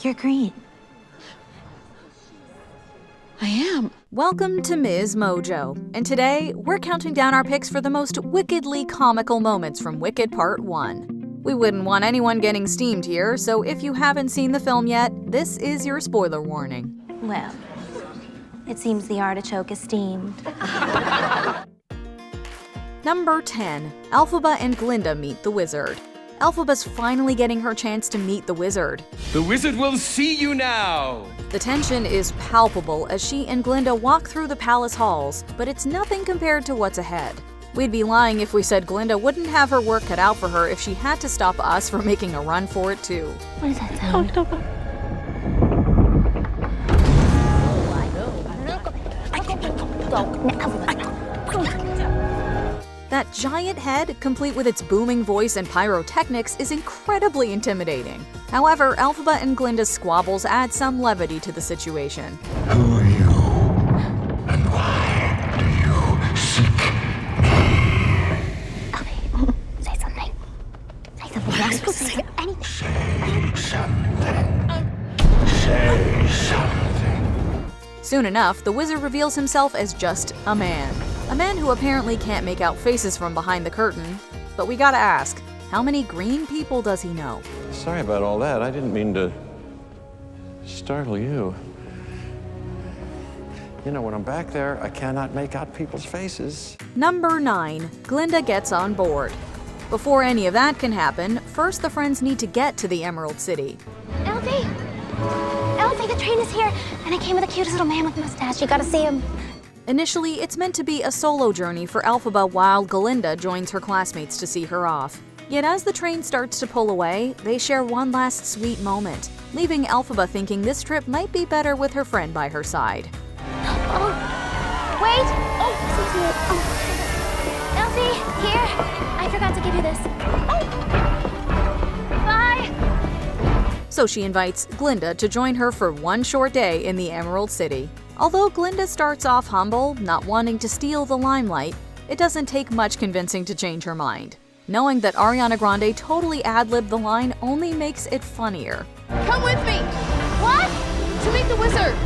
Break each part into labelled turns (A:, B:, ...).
A: You're green.
B: I am.
C: Welcome to MsMojo, and today we're counting down our picks for the most wickedly comical moments from Wicked Part 1. We wouldn't want anyone getting steamed here, so if you haven't seen the film yet, this is your spoiler warning.
A: Well, it seems the artichoke is steamed.
C: Number 10. Elphaba and Glinda meet the wizard. Elphaba's finally getting her chance to meet the wizard.
D: The wizard will see you now!
C: The tension is palpable as she and Glinda walk through the palace halls, but it's nothing compared to what's ahead. We'd be lying if we said Glinda wouldn't have her work cut out for her if she had to stop us from making a run for it too.
A: What is that sound?
C: That giant head, complete with its booming voice and pyrotechnics, is incredibly intimidating. However, Elphaba and Glinda's squabbles add some levity to the situation.
E: Who are you? And why do you seek me?
A: Elphie, say something. Say something. You're not supposed to say anything.
E: Say something. Say something.
C: Soon enough, the wizard reveals himself as just a man. A man who apparently can't make out faces from behind the curtain. But we gotta ask, how many green people does he know?
F: Sorry about all that. I didn't mean to startle you. You know, when I'm back there, I cannot make out people's faces.
C: Number 9. Glinda gets on board. Before any of that can happen, first the friends need to get to the Emerald City.
A: Elphie! Elphie, the train is here, and I came with the cutest little man with a mustache. You gotta see him.
C: Initially, it's meant to be a solo journey for Elphaba while Galinda joins her classmates to see her off. Yet as the train starts to pull away, they share one last sweet moment, leaving Elphaba thinking this trip might be better with her friend by her side.
A: Oh, wait! Oh, excuse me. Oh. Elphie, here. I forgot to give you this. Oh! Bye!
C: So she invites Glinda to join her for one short day in the Emerald City. Although Glinda starts off humble, not wanting to steal the limelight, it doesn't take much convincing to change her mind. Knowing that Ariana Grande totally ad-libbed the line only makes it funnier.
B: Come with me!
A: What?
B: To meet the wizard!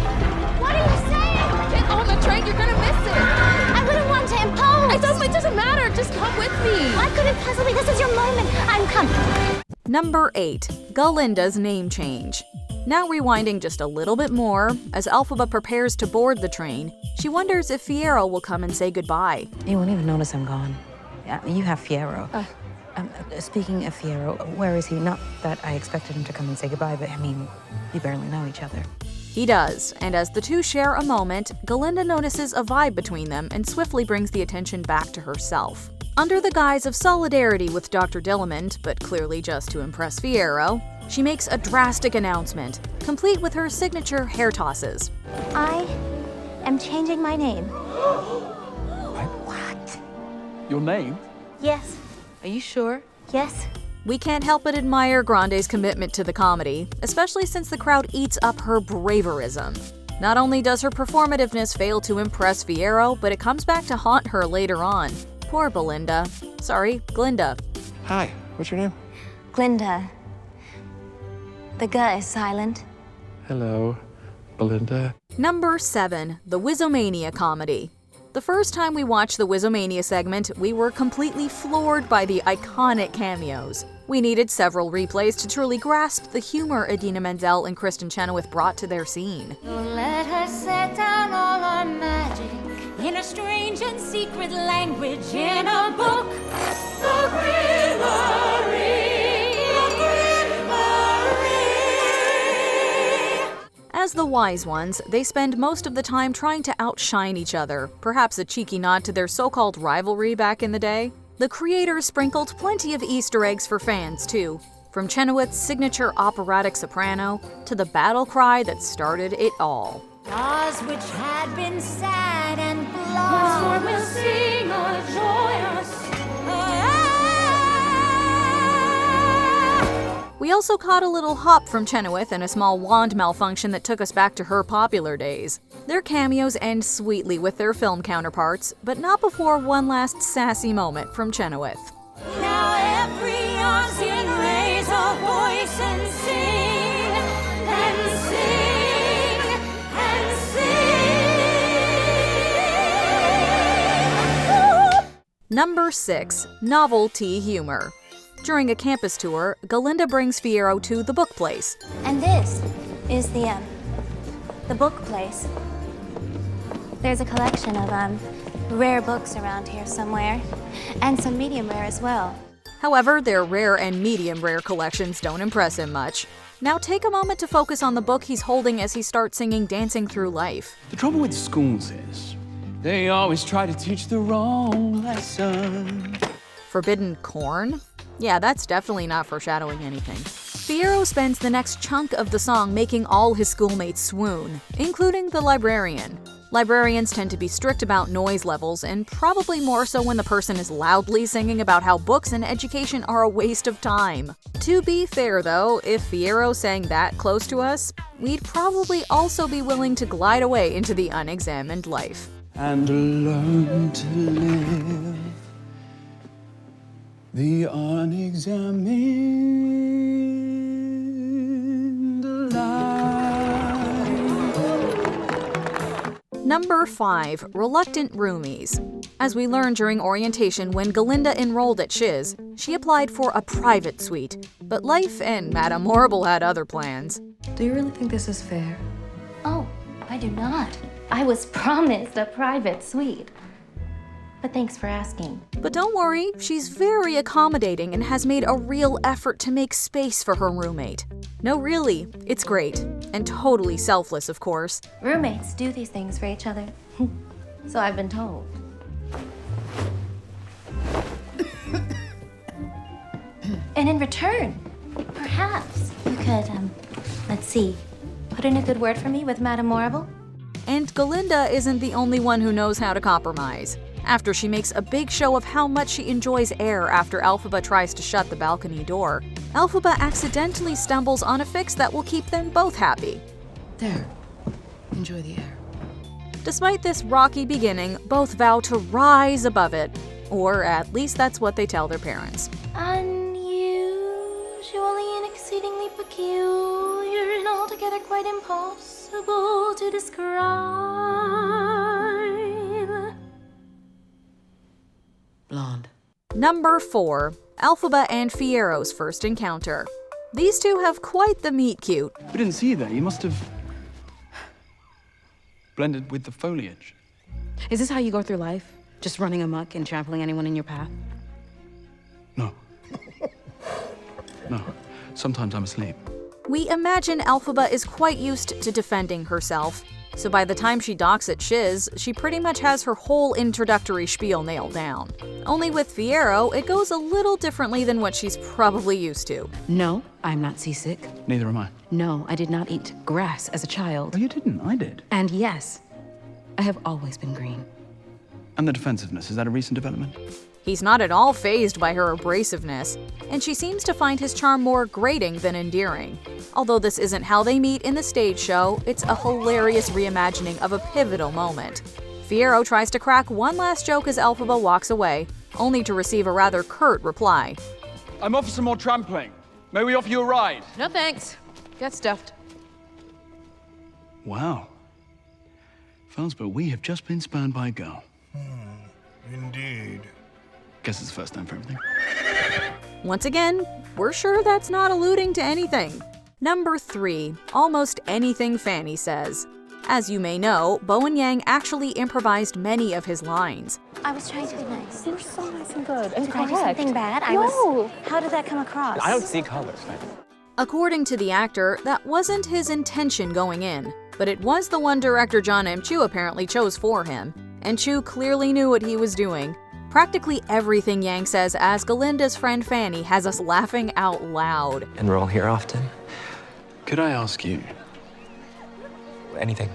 A: What are you saying?
B: Get on the train, you're gonna miss it!
A: I wouldn't want to impose!
B: It doesn't matter, just come with me!
A: I couldn't possibly. This is your moment. I'm coming.
C: Number 8. Galinda's name change. Now rewinding just a little bit more, as Elphaba prepares to board the train, she wonders if Fiyero will come and say goodbye.
G: You won't even notice I'm gone. Yeah, you have Fiyero. Speaking of Fiyero, where is he? Not that I expected him to come and say goodbye, but I mean, you barely know each other.
C: He does, and as the two share a moment, Galinda notices a vibe between them and swiftly brings the attention back to herself. Under the guise of solidarity with Dr. Dillamond, but clearly just to impress Fiyero, she makes a drastic announcement, complete with her signature hair tosses.
A: I am changing my name.
G: What?
D: Your name?
A: Yes.
G: Are you sure?
A: Yes.
C: We can't help but admire Grande's commitment to the comedy, especially since the crowd eats up her braverism. Not only does her performativeness fail to impress Fiyero, but it comes back to haunt her later on. Poor Glinda. Glinda.
F: Hi, what's your name?
A: Glinda. The G is silent.
F: Hello, Belinda.
C: Number 7. The Wizomania comedy. The first time we watched the Wizomania segment, we were completely floored by the iconic cameos. We needed several replays to truly grasp the humor Idina Menzel and Kristen Chenoweth brought to their scene.
H: Don't let her set down all our magic in a strange and secret language in a book. The Grimoire.
C: As the wise ones, they spend most of the time trying to outshine each other, perhaps a cheeky nod to their so-called rivalry back in the day. The creators sprinkled plenty of Easter eggs for fans, too, from Chenoweth's signature operatic soprano to the battle cry that started it all.
H: Stars which had been sad and blonde will sing a joyous.
C: We also caught a little hop from Chenoweth and a small wand malfunction that took us back to her popular days. Their cameos end sweetly with their film counterparts, but not before one last sassy moment from Chenoweth.
H: Now every Ozian raise a voice and sing, and
C: Number 6. Novelty humor. During a campus tour, Galinda brings Fiyero to the book place.
A: And this is the book place. There's a collection of rare books around here somewhere, and some medium rare as well.
C: However, their rare and medium rare collections don't impress him much. Now take a moment to focus on the book he's holding as he starts singing Dancing Through Life.
D: The trouble with schools is they always try to teach the wrong lesson.
C: Forbidden corn? Yeah, that's definitely not foreshadowing anything. Fiyero spends the next chunk of the song making all his schoolmates swoon, including the librarian. Librarians tend to be strict about noise levels, and probably more so when the person is loudly singing about how books and education are a waste of time. To be fair though, if Fiyero sang that close to us, we'd probably also be willing to glide away into the unexamined life.
D: And learn to live the unexamined life.
C: Number 5. Reluctant roomies. As we learned during orientation when Galinda enrolled at Shiz, she applied for a private suite, but life and Madame Horrible had other plans.
G: Do you really think this is fair?
A: Oh, I do not. I was promised a private suite. But thanks for asking.
C: But don't worry, she's very accommodating and has made a real effort to make space for her roommate. No, really, it's great. And totally selfless, of course.
A: Roommates do these things for each other. So I've been told. And in return, perhaps you could, let's see, put in a good word for me with Madame Horrible?
C: And Galinda isn't the only one who knows how to compromise. After she makes a big show of how much she enjoys air after Elphaba tries to shut the balcony door, Elphaba accidentally stumbles on a fix that will keep them both happy.
G: There. Enjoy the air.
C: Despite this rocky beginning, both vow to rise above it. Or at least that's what they tell their parents.
A: Unusually and exceedingly peculiar and altogether quite impossible to describe.
G: Blonde.
C: Number 4. Elphaba and Fiyero's first encounter. These two have quite the meet cute.
D: We didn't see you there. You must have blended with the foliage.
G: Is this how you go through life? Just running amok and trampling anyone in your path?
D: No. No. Sometimes I'm asleep.
C: We imagine Elphaba is quite used to defending herself, so by the time she docks at Shiz, she pretty much has her whole introductory spiel nailed down. Only with Fiyero, it goes a little differently than what she's probably used to.
G: No, I'm not seasick.
D: Neither am I.
G: No, I did not eat grass as a child.
D: Oh, you didn't. I did.
G: And yes, I have always been green.
D: And the defensiveness, is that a recent development?
C: He's not at all fazed by her abrasiveness, and she seems to find his charm more grating than endearing. Although this isn't how they meet in the stage show, it's a hilarious reimagining of a pivotal moment. Fiyero tries to crack one last joke as Elphaba walks away, only to receive a rather curt reply.
D: I'm off for some more trampling. May we offer you a ride?
B: No thanks. Get stuffed.
D: Wow. Fellas, but we have just been spurned by a girl.
E: Indeed.
D: Guess it's the first time for everything.
C: Once again, we're sure that's not alluding to anything. Number 3. Almost anything Fanny says. As you may know, Bowen Yang actually improvised many of his lines.
A: I was trying to be nice.
B: You're so nice and good and
A: Did I do something bad? How did that come across?
I: I don't see colors.
C: According to the actor, that wasn't his intention going in, but it was the one director John M. Chu apparently chose for him, and Chu clearly knew what he was doing. Practically everything Yang says as Galinda's friend Fanny has us laughing out loud.
I: And we're all here often?
D: Could I ask you?
I: Anything.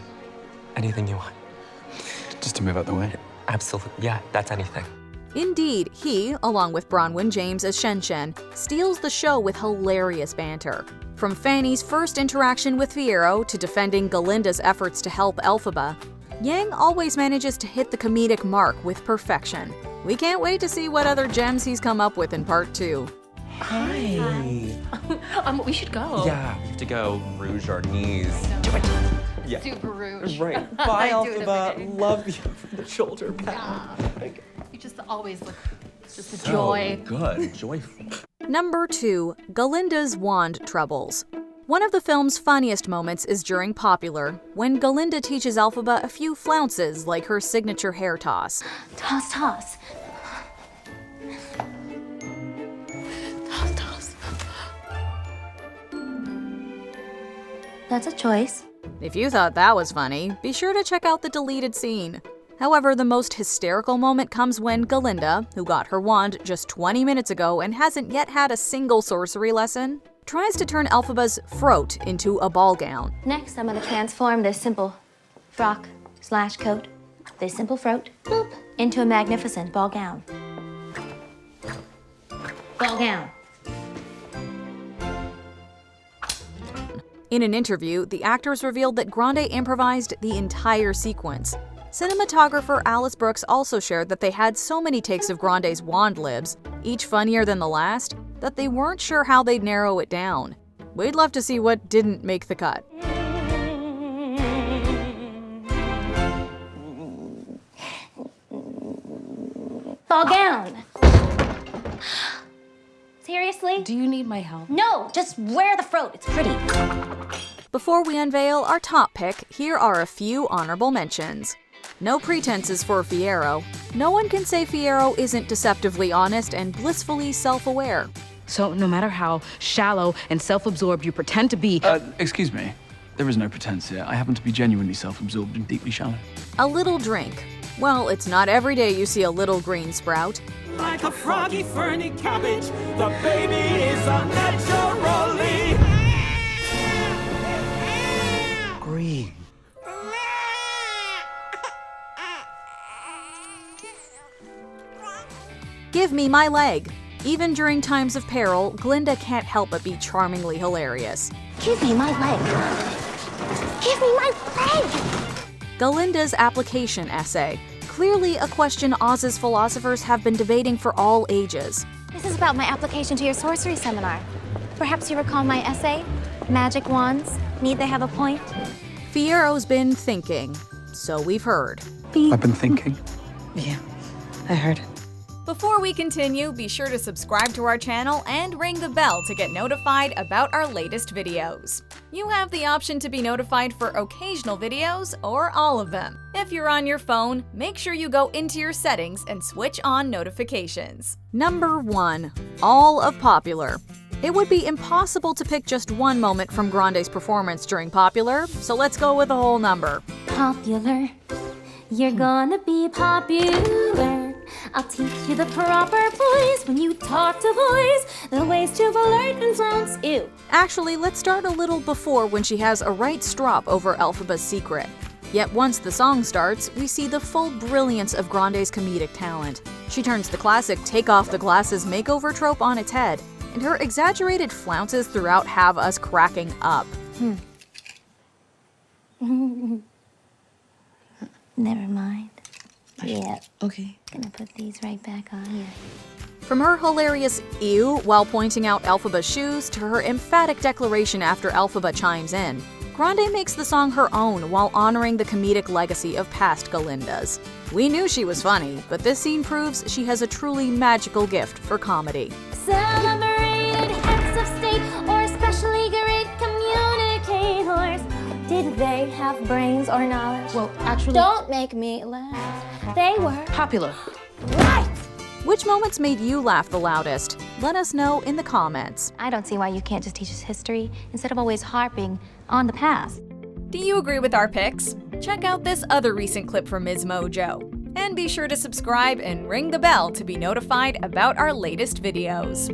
I: Anything you want.
D: Just to move out the way?
I: Absolutely. Yeah, that's anything.
C: Indeed, he, along with Bronwyn James as Shen Shen, steals the show with hilarious banter. From Fanny's first interaction with Fiyero to defending Galinda's efforts to help Elphaba, Yang always manages to hit the comedic mark with perfection. We can't wait to see what other gems he's come up with in part 2.
I: Hi.
B: We should go.
I: Yeah, we have to go rouge our knees. Do it. Yeah.
B: Super rude.
I: Right. Bye,
B: I do it every
I: Elphaba.
B: day.
I: Love you for the shoulder pad. Okay.
B: You just always look just a joy.
I: Good, joyful.
C: Number 2. Galinda's wand troubles. One of the film's funniest moments is during Popular, when Galinda teaches Elphaba a few flounces like her signature hair toss.
A: Toss, toss.
B: Toss, toss.
A: That's a choice.
C: If you thought that was funny, be sure to check out the deleted scene. However, the most hysterical moment comes when Galinda, who got her wand just 20 minutes ago and hasn't yet had a single sorcery lesson, tries to turn Elphaba's throat into a ball gown.
A: Next, I'm gonna transform this simple frock/coat, this simple throat, boop, into a magnificent ball gown. Ball gown.
C: In an interview, the actors revealed that Grande improvised the entire sequence. Cinematographer Alice Brooks also shared that they had so many takes of Grande's wand libs, each funnier than the last, that they weren't sure how they'd narrow it down. We'd love to see what didn't make the cut.
A: Ball gown. Seriously?
B: Do you need my help?
A: No, just wear the throat. It's pretty.
C: Before we unveil our top pick, here are a few honorable mentions. No pretenses for Fiyero. No one can say Fiyero isn't deceptively honest and blissfully self-aware.
G: So no matter how shallow and self-absorbed you pretend to be...
D: Excuse me. There is no pretense here. I happen to be genuinely self-absorbed and deeply shallow.
C: A little drink. Well, it's not every day you see a little green sprout.
J: Like a froggy, ferny cabbage, the baby is unnaturally
I: Green.
C: Give me my leg. Even during times of peril, Glinda can't help but be charmingly hilarious.
A: Give me my leg. Give me my leg.
C: Galinda's application essay. Clearly a question Oz's philosophers have been debating for all ages.
A: This is about my application to your sorcery seminar. Perhaps you recall my essay? Magic wands, need they have a point?
C: Fiyero's been thinking. So we've heard.
D: I've been thinking.
G: Yeah, I heard.
C: Before we continue, be sure to subscribe to our channel and ring the bell to get notified about our latest videos. You have the option to be notified for occasional videos or all of them. If you're on your phone, make sure you go into your settings and switch on notifications. Number 1. All of Popular. It would be impossible to pick just one moment from Grande's performance during Popular, so let's go with a whole number.
A: Popular. You're gonna be popular. I'll teach you the proper poise when you talk to boys, the ways to flirt and flounce. Ew.
C: Actually, let's start a little before when she has a right strop over Elphaba's secret. Yet once the song starts, we see the full brilliance of Grande's comedic talent. She turns the classic take off the glasses makeover trope on its head, and her exaggerated flounces throughout have us cracking up.
A: Never mind. Yeah.
G: Okay.
A: Gonna put these right back on here.
C: From her hilarious ew while pointing out Elphaba's shoes to her emphatic declaration after Elphaba chimes in, Grande makes the song her own while honoring the comedic legacy of past Galindas. We knew she was funny, but this scene proves she has a truly magical gift for comedy.
A: Celebrated heads of state or especially great communicators. Did they have brains or knowledge?
B: Well, actually...
A: Don't make me laugh. They were
B: Popular.
A: right.
C: Which moments made you laugh the loudest? Let us know in the comments.
A: I don't see why you can't just teach us history instead of always harping on the past.
C: Do you agree with our picks? Check out this other recent clip from MsMojo. And be sure to subscribe and ring the bell to be notified about our latest videos.